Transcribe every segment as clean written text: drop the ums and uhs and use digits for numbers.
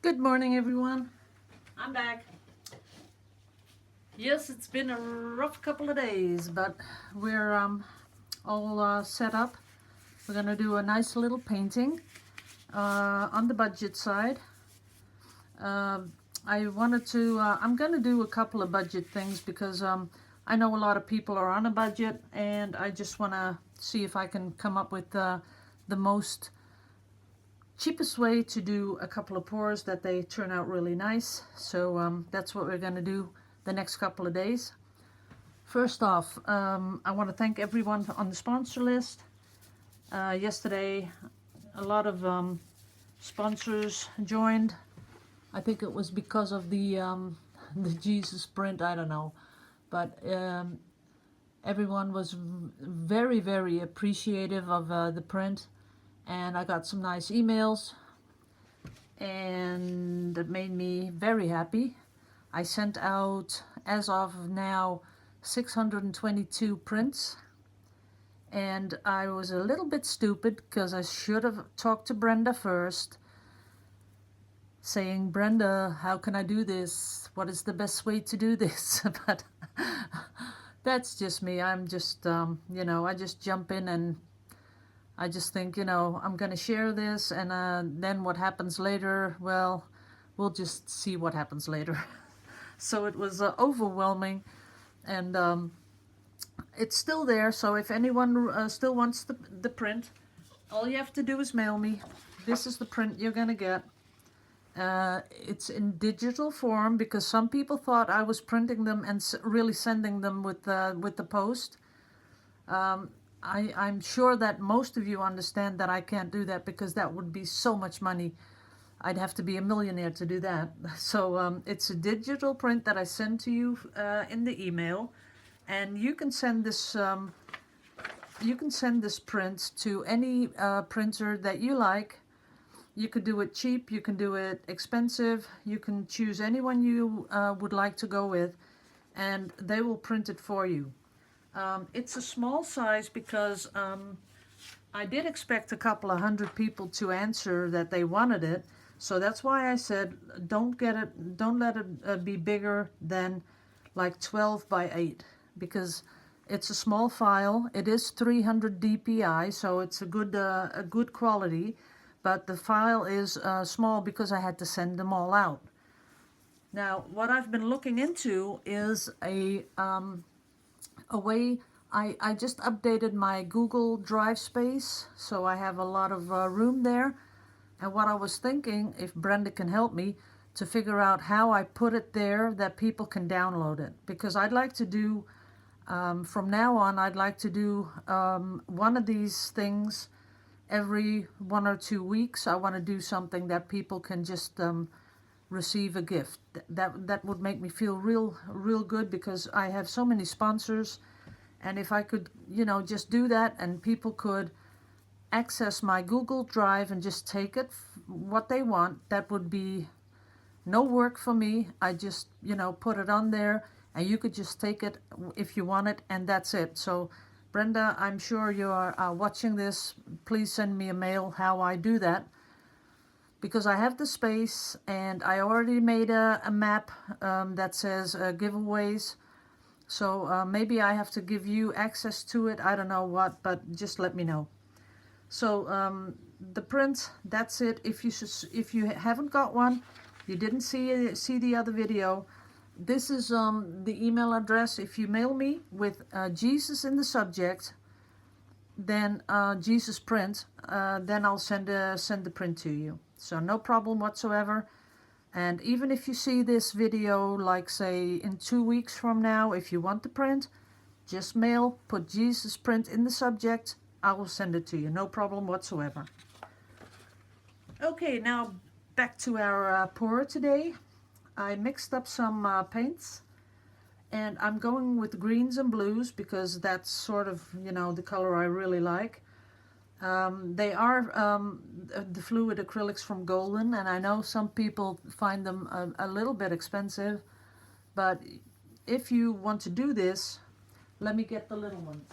Good morning, everyone. I'm back. Yes, it's been a rough couple of days, but we're all set up. We're gonna do a nice little painting on the budget side. I wanted to. I'm gonna do a couple of budget things because I know a lot of people are on a budget, and I just want to see if I can come up with the most cheapest way to do a couple of pours that they turn out really nice. So that's what we're going to do the next couple of days. First off, I want to thank everyone on the sponsor list. Yesterday, a lot of sponsors joined. I think it was because of the Jesus print, I don't know. But everyone was very, very appreciative of the print. And I got some nice emails, and it made me very happy. I sent out, as of now, 622 prints, and I was a little bit stupid because I should have talked to Brenda first, saying, Brenda, how can I do this? What is the best way to do this? But that's just me. I'm just, I just jump in and I just think, I'm going to share this, and then what happens later, well, we'll just see what happens later. So it was overwhelming, and it's still there. So if anyone still wants the print, all you have to do is mail me. This is the print you're going to get. It's in digital form because some people thought I was printing them and really sending them with the post. I'm sure that most of you understand that I can't do that because that would be so much money. I'd have to be a millionaire to do that. So it's a digital print that I send to you in the email, and you can send this print to any printer that you like. You could do it cheap, you can do it expensive, you can choose anyone you would like to go with, and they will print it for you. It's a small size because I did expect a couple of hundred people to answer that they wanted it. So that's why I said don't let it be bigger than like 12 by 8, because it's a small file. It is 300 dpi, so it's a good quality, but the file is small because I had to send them all out. Now, what I've been looking into is a way. I just updated my Google Drive space, so I have a lot of room there. And what I was thinking, if Brenda can help me, to figure out how I put it there that people can download it. Because I'd like to do, from now on, I'd like to do one of these things every 1 or 2 weeks. I want to do something that people can just receive a gift. That would make me feel real good, because I have so many sponsors, and if I could just do that and people could access my Google Drive and just take it what they want, that would be no work for me. I just put it on there, and you could just take it if you want it, and that's it. So Brenda, I'm sure you are watching this. Please send me a mail how I do that, because I have the space, and I already made a map that says giveaways. So maybe I have to give you access to it. I don't know what, but just let me know. So the print, that's it. If you haven't got one, you didn't see the other video, this is the email address. If you mail me with Jesus in the subject, then Jesus print, then I'll send the print to you. So no problem whatsoever. And even if you see this video, like say in 2 weeks from now, if you want the print, just mail, put Jesus print in the subject, I will send it to you. No problem whatsoever. Okay, now back to our pour today. I mixed up some paints, and I'm going with greens and blues because that's sort of, the color I really like. They are the fluid acrylics from Golden, and I know some people find them a little bit expensive, but if you want to do this, let me get the little ones.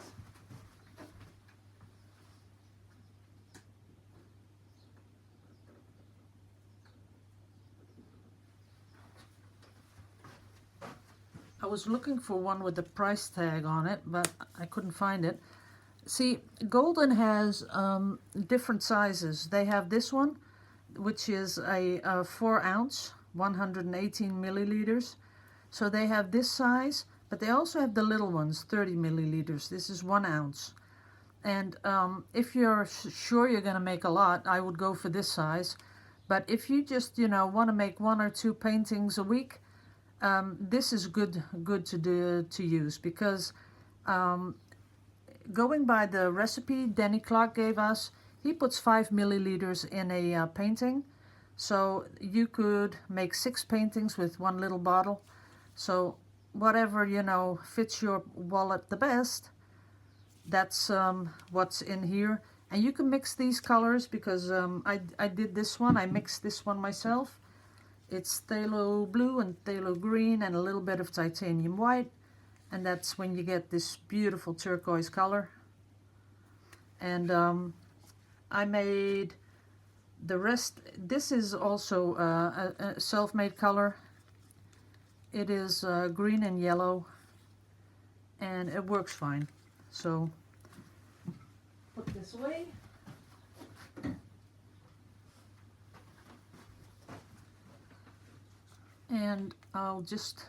I was looking for one with the price tag on it, but I couldn't find it. See, Golden has different sizes. They have this one, which is a 4 ounce, 118 milliliters. So they have this size, but they also have the little ones, 30 milliliters. This is 1 ounce. And if you're sure you're going to make a lot, I would go for this size. But if you just, want to make 1 or 2 paintings a week, this is good to use, because going by the recipe Danny Clark gave us, he puts 5 milliliters in a painting. So you could make 6 paintings with 1 little bottle. So whatever, fits your wallet the best, that's what's in here. And you can mix these colors, because I did this one. I mixed this one myself. It's phthalo blue and phthalo green and a little bit of titanium white. And that's when you get this beautiful turquoise color. And I made the rest. This is also a self-made color. It is green and yellow, and it works fine. So put this away. And I'll just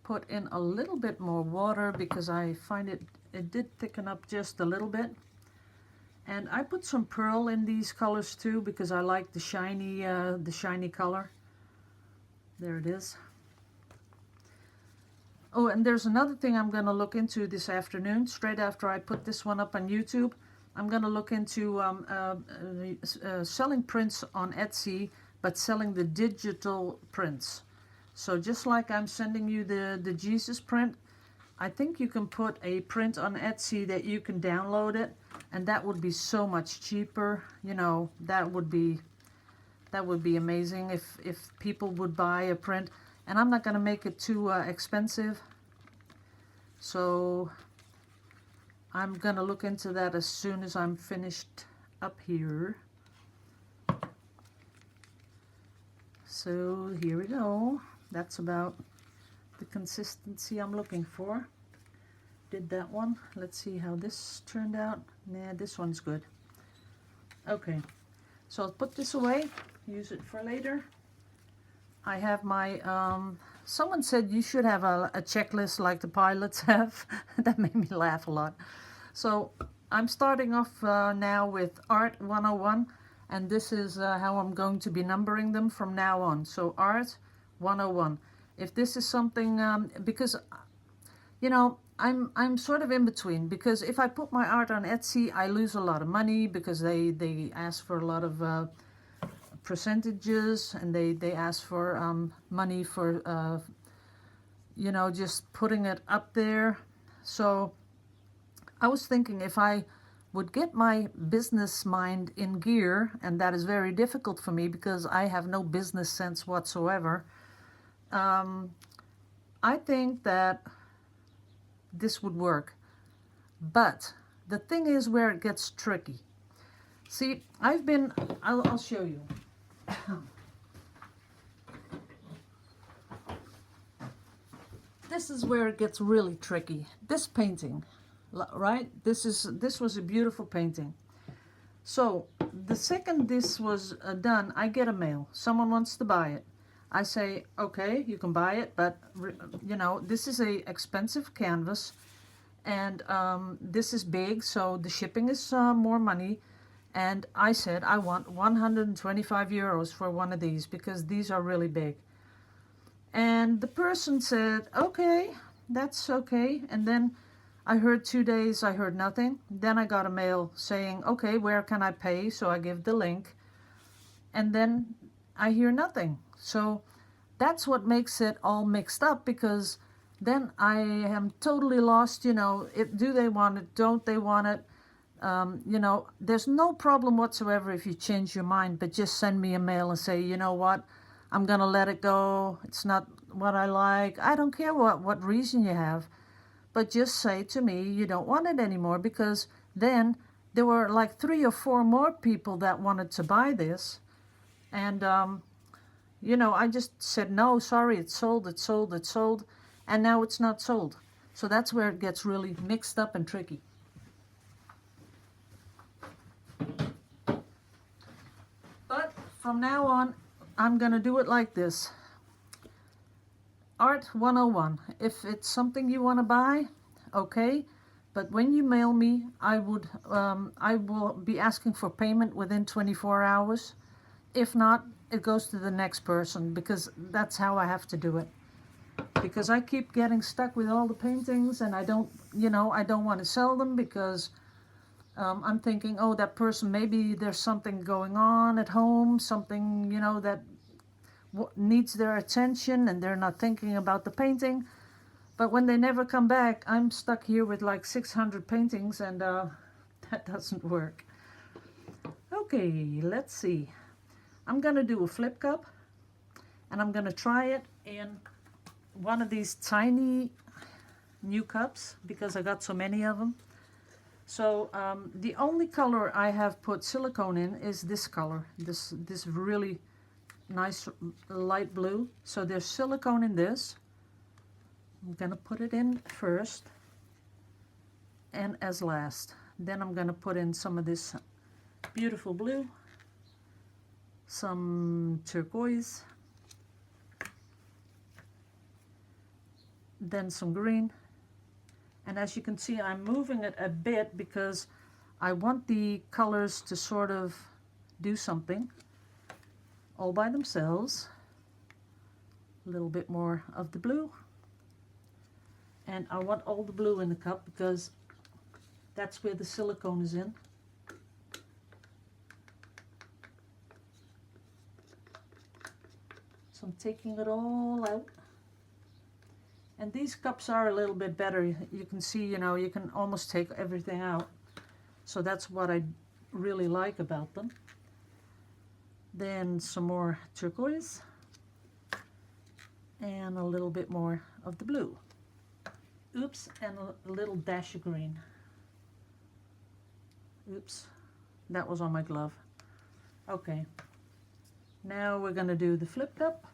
put in a little bit more water, because I find it did thicken up just a little bit. And I put some pearl in these colors too, because I like the shiny color. There it is. Oh, and there's another thing I'm going to look into this afternoon, straight after I put this one up on YouTube. I'm going to look into selling prints on Etsy, but selling the digital prints. So just like I'm sending you the Jesus print, I think you can put a print on Etsy that you can download it, and that would be so much cheaper. That would be amazing if people would buy a print. And I'm not going to make it too expensive. So I'm going to look into that as soon as I'm finished up here. So here we go. That's about the consistency I'm looking for. Did that one. Let's see how this turned out. Nah, this one's good. Okay, so I'll put this away, use it for later. I have my, someone said you should have a checklist like the pilots have. That made me laugh a lot. So I'm starting off now with Art 101, and this is how I'm going to be numbering them from now on. So Art 101. If this is something, because, I'm sort of in between, because if I put my art on Etsy, I lose a lot of money, because they ask for a lot of percentages, and they ask for money for just putting it up there. So I was thinking, if I would get my business mind in gear, and that is very difficult for me because I have no business sense whatsoever, I think that this would work. But the thing is where it gets tricky. See, I'll show you. This is where it gets really tricky. This painting, right? This was a beautiful painting. So the second this was done, I get a mail. Someone wants to buy it. I say, okay, you can buy it, but this is a expensive canvas, and this is big, so the shipping is more money. And I said, I want 125 euros for one of these, because these are really big. And the person said, okay, that's okay. And then I heard 2 days, I heard nothing. Then I got a mail saying, okay, where can I pay? So I give the link. And then I hear nothing. So that's what makes it all mixed up, because then I am totally lost. Do they want it? Don't they want it? There's no problem whatsoever if you change your mind, but just send me a mail and say, you know what, I'm going to let it go. It's not what I like. I don't care what reason you have, but just say to me you don't want it anymore, because then there were like 3 or 4 more people that wanted to buy this. And, I just said, no, sorry, it's sold, it's sold, it's sold. and now it's not sold. So that's where it gets really mixed up and tricky. But from now on, I'm gonna do it like this. Art 101. If it's something you want to buy, okay. But when you mail me, I will be asking for payment within 24 hours. If not, it goes to the next person, because that's how I have to do it. Because I keep getting stuck with all the paintings, and I don't want to sell them, because I'm thinking, oh, that person, maybe there's something going on at home, something, that needs their attention, and they're not thinking about the painting. But when they never come back, I'm stuck here with like 600 paintings, and that doesn't work. Okay, let's see. I'm gonna do a flip cup, and I'm gonna try it in one of these tiny new cups, because I got so many of them. So the only color I have put silicone in is this color, this really nice light blue. So there's silicone in this. I'm gonna put it in first and as last. Then I'm gonna put in some of this beautiful blue, some turquoise, then some green. And as you can see, I'm moving it a bit because I want the colors to sort of do something all by themselves. A little bit more of the blue. And I want all the blue in the cup because that's where the silicone is in. So I'm taking it all out. And these cups are a little bit better. You can see, you can almost take everything out. So that's what I really like about them. Then some more turquoise. And a little bit more of the blue. Oops, and a little dash of green. Oops, that was on my glove. Okay, now we're going to do the flip cup.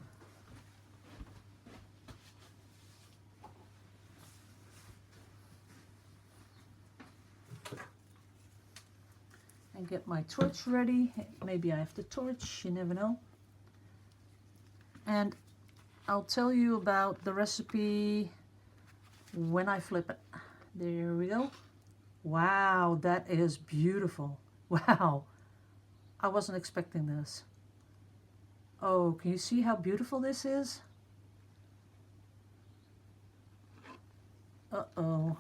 And get my torch ready. Maybe I have to torch, you never know. And I'll tell you about the recipe when I flip it. There we go. Wow, that is beautiful. Wow, I wasn't expecting this. Oh, can you see how beautiful this is? Uh-oh.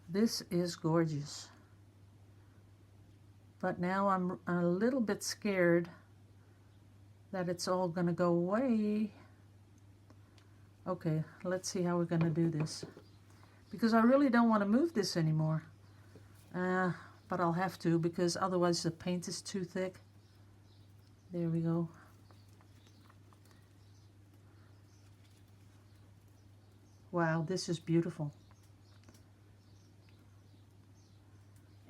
This is gorgeous. But now I'm a little bit scared that it's all going to go away. Okay, let's see how we're going to do this. Because I really don't want to move this anymore. But I'll have to, because otherwise the paint is too thick. There we go. Wow, this is beautiful.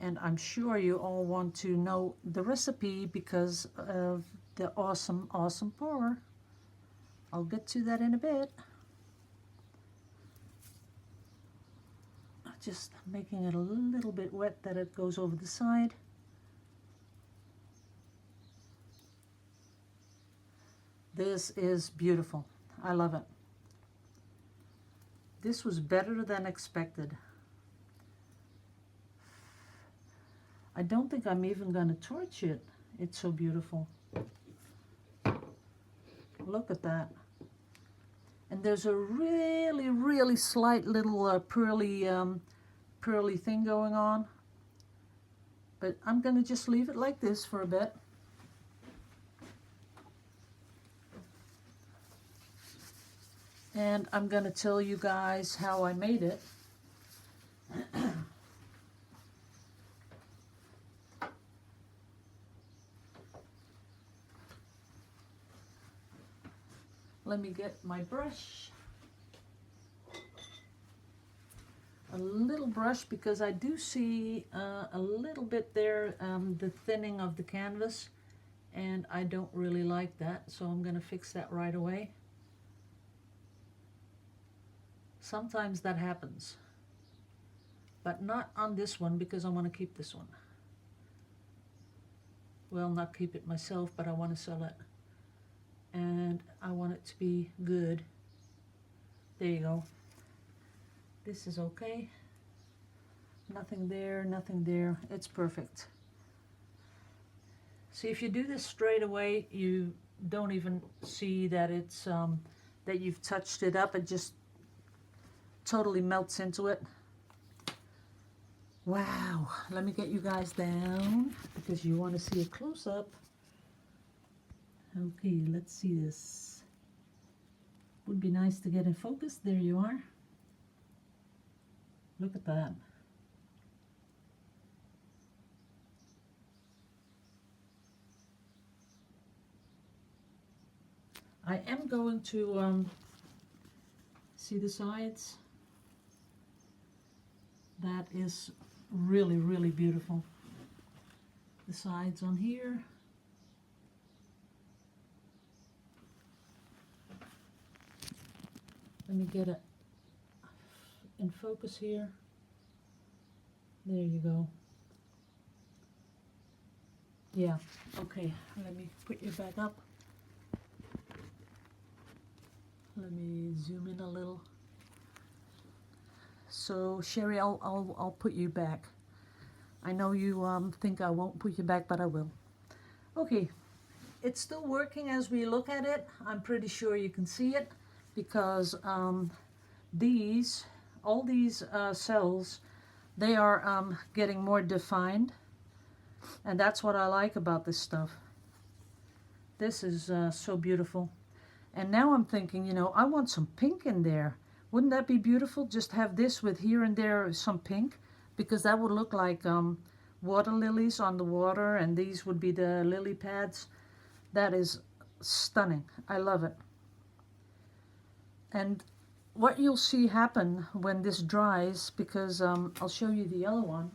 And I'm sure you all want to know the recipe because of the awesome, awesome pour. I'll get to that in a bit. Just making it a little bit wet that it goes over the side. This is beautiful. I love it. This was better than expected. I don't think I'm even going to torch it. It's so beautiful. Look at that. And there's a really, really slight little pearly thing going on. But I'm going to just leave it like this for a bit. And I'm going to tell you guys how I made it. Let me get my brush. A little brush because I do see a little bit there, the thinning of the canvas, and I don't really like that, so I'm going to fix that right away. Sometimes that happens, but not on this one because I want to keep this one. Well, not keep it myself, but I want to sell it. And I want it to be good. There you go. This is okay. Nothing there, nothing there. It's perfect. See, if you do this straight away, you don't even see that it's that you've touched it up. It just totally melts into it. Wow. Let me get you guys down because you want to see a close-up. Okay, let's see this. Would be nice to get in focus. There you are. Look at that. I am going to see the sides. That is really, really beautiful. The sides on here. Let me get it in focus here. There you go. Yeah, okay, let me put you back up. Let me zoom in a little. So Sherry, I'll put you back. I know you think I won't put you back, but I will. Okay, it's still working as we look at it. I'm pretty sure you can see it because all these cells, they are getting more defined, and that's what I like about this stuff. This is so beautiful. And now I'm thinking, you know, I want some pink in there. Wouldn't that be beautiful? Just have this with here and there some pink, because that would look like water lilies on the water, and these would be the lily pads. That is stunning. I love it. And what you'll see happen when this dries, because I'll show you the yellow one.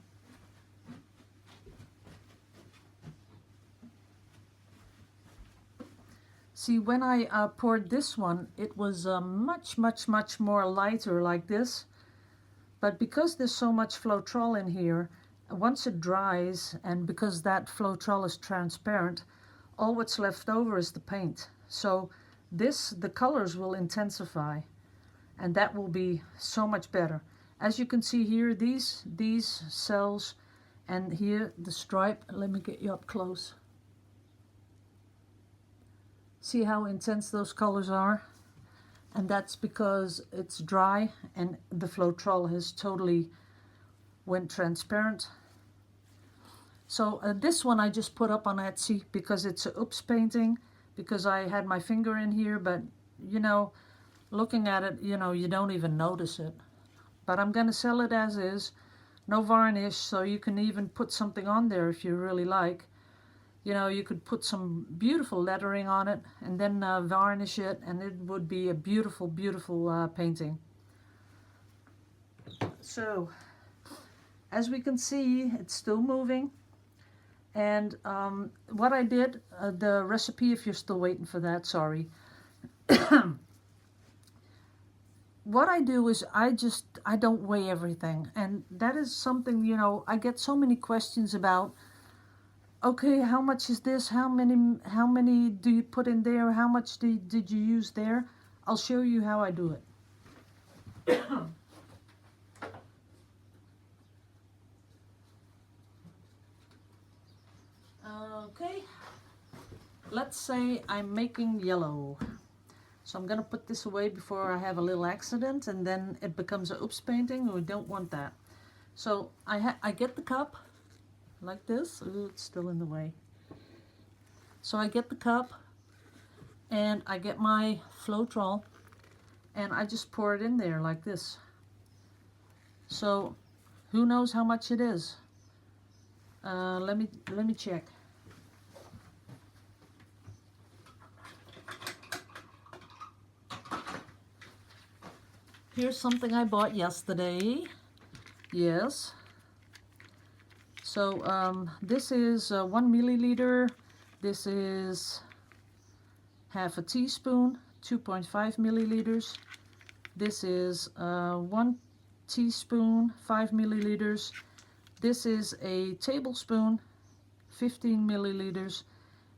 See, when I poured this one, it was much more lighter like this. But because there's so much floetrol in here, once it dries, and because that floetrol is transparent, all what's left over is the paint. So the colors will intensify, and that will be so much better. As you can see here, these cells, and here the stripe. Let me get you up close. See how intense those colors are? And that's because it's dry and the floetrol has totally went transparent. So this one I just put up on Etsy because it's a oops painting, because I had my finger in here, but you know, looking at it, you know, you don't even notice it. But I'm going to sell it as is, no varnish, so you can even put something on there if you really like. You know, you could put some beautiful lettering on it and then varnish it, and it would be a beautiful, beautiful painting. So, as we can see, it's still moving. And what I did, the recipe, if you're still waiting for that, sorry. What I do is I don't weigh everything. And that is something, you know, I get so many questions about. Okay, how much is this? How many do you put in there? How much did you use there? I'll show you how I do it. Okay, let's say I'm making yellow. So I'm going to put this away before I have a little accident, and then it becomes an oops painting. We don't want that. So I get the cup. Like this. Ooh, it's still in the way. So I get the cup and I get my floetrol and I just pour it in there like this. So who knows how much it is? Let me check. Here's something I bought yesterday. Yes. So this is 1 milliliter. This is half a teaspoon, 2.5 milliliters. This is 1 teaspoon, 5 milliliters. This is a tablespoon, 15 milliliters.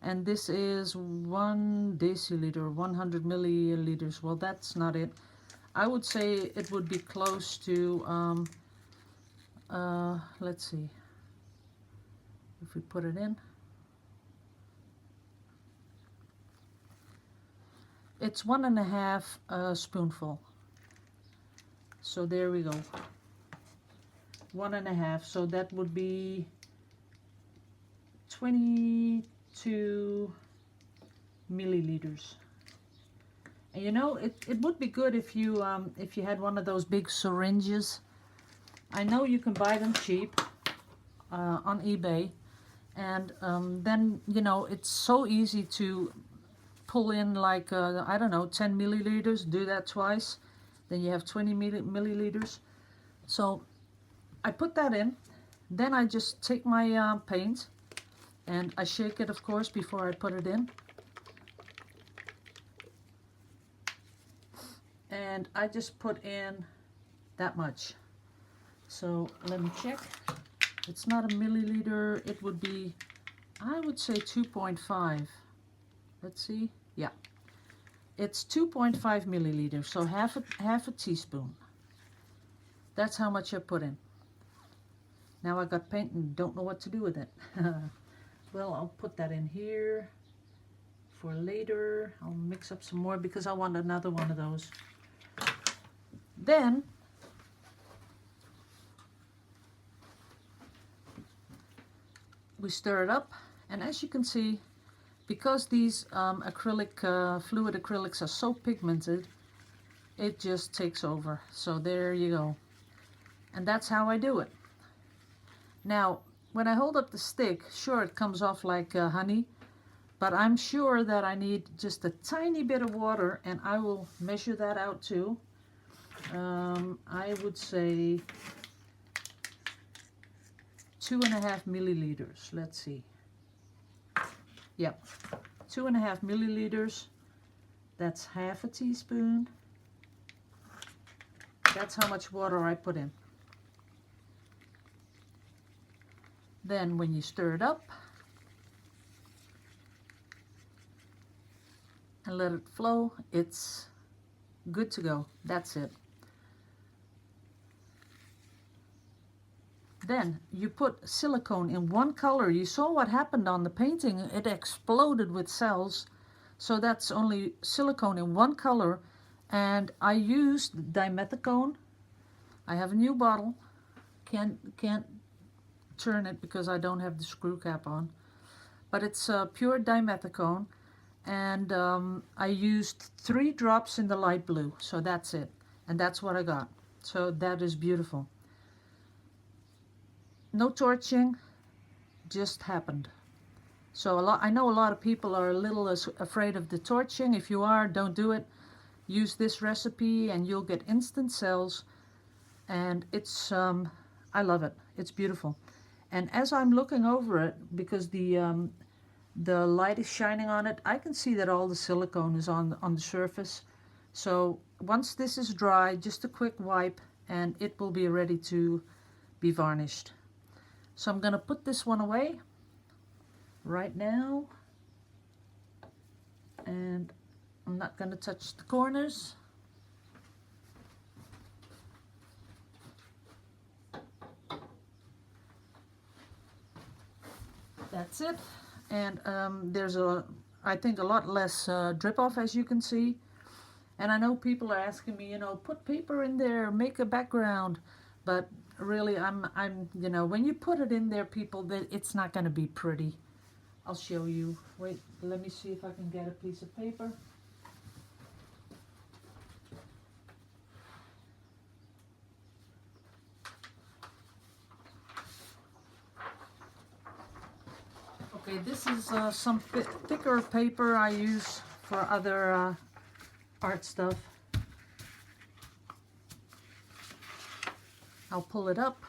And this is 1 deciliter, 100 milliliters. Well, that's not it. I would say it would be close to, let's see, if we put it in. It's 1.5 spoonful. So there we go. 1.5. So that would be 22 milliliters. And you know, it would be good if you had one of those big syringes. I know you can buy them cheap on eBay, and then you know it's so easy to pull in like I don't know, 10 milliliters. Do that twice, then you have 20 milliliters. So I put that in, then I just take my paint and I shake it, of course, before I put it in. And I just put in that much. So let me check. It's not a milliliter. It would be, I would say 2.5. Let's see. Yeah. It's 2.5 milliliters, so half a teaspoon. That's how much I put in. Now I got paint and don't know what to do with it. Well, I'll put that in here for later. I'll mix up some more because I want another one of those. Then we stir it up, and as you can see, because these fluid acrylics are so pigmented, it just takes over. So there you go. And that's how I do it. Now, when I hold up the stick, sure, it comes off like honey, but I'm sure that I need just a tiny bit of water, and I will measure that out too. I would say 2.5 milliliters. Let's see. Yep, 2.5 milliliters. That's half a teaspoon. That's how much water I put in. Then when you stir it up and let it flow, it's good to go. That's it. Then you put silicone in one color. You saw what happened on the painting. It exploded with cells. So that's only silicone in one color. And I used dimethicone. I have a new bottle. Can't turn it because I don't have the screw cap on. But it's pure dimethicone. And I used 3 drops in the light blue. So that's it. And that's what I got. So that is beautiful. No torching, just happened. So I know a lot of people are a little afraid of the torching. If you are, don't do it. Use this recipe and you'll get instant cells. And it's, I love it. It's beautiful. And as I'm looking over it, because the light is shining on it, I can see that all the silicone is on the surface. So once this is dry, just a quick wipe and it will be ready to be varnished. So I'm going to put this one away right now, and I'm not going to touch the corners. That's it. And there's I think a lot less drip off, as you can see. And I know people are asking me, you know, put paper in there, make a background, but really, I'm, you know, when you put it in there, people, that it's not going to be pretty. I'll show you. Wait, let me see if I can get a piece of paper. Okay, this is some thicker paper I use for other art stuff. I'll pull it up,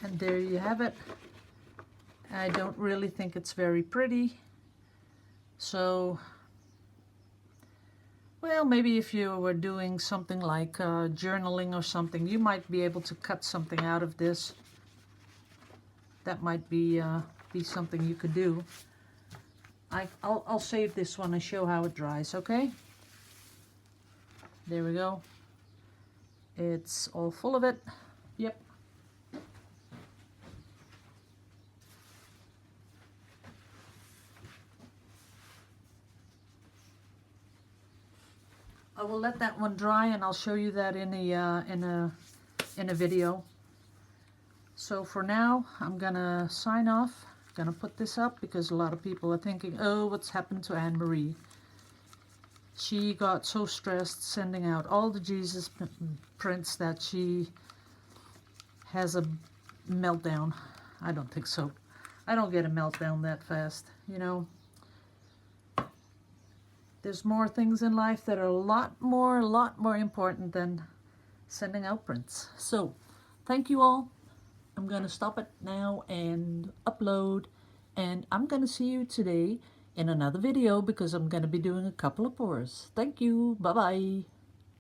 and there you have it. I don't really think it's very pretty, so Well, maybe if you were doing something like journaling or something, you might be able to cut something out of this. That might be something you could do. I'll save this one and show how it dries, okay? There we go. It's all full of it. Yep. I will let that one dry, and I'll show you that in a video. So for now, I'm gonna sign off. Gonna put this up because a lot of people are thinking, oh, what's happened to Annemarie? She got so stressed sending out all the Jesus prints that she has a meltdown. I don't think so. I don't get a meltdown that fast, you know. There's more things in life that are a lot more important than sending out prints. So, thank you all. I'm going to stop it now and upload. And I'm going to see you today in another video because I'm going to be doing a couple of pours. Thank you. Bye-bye.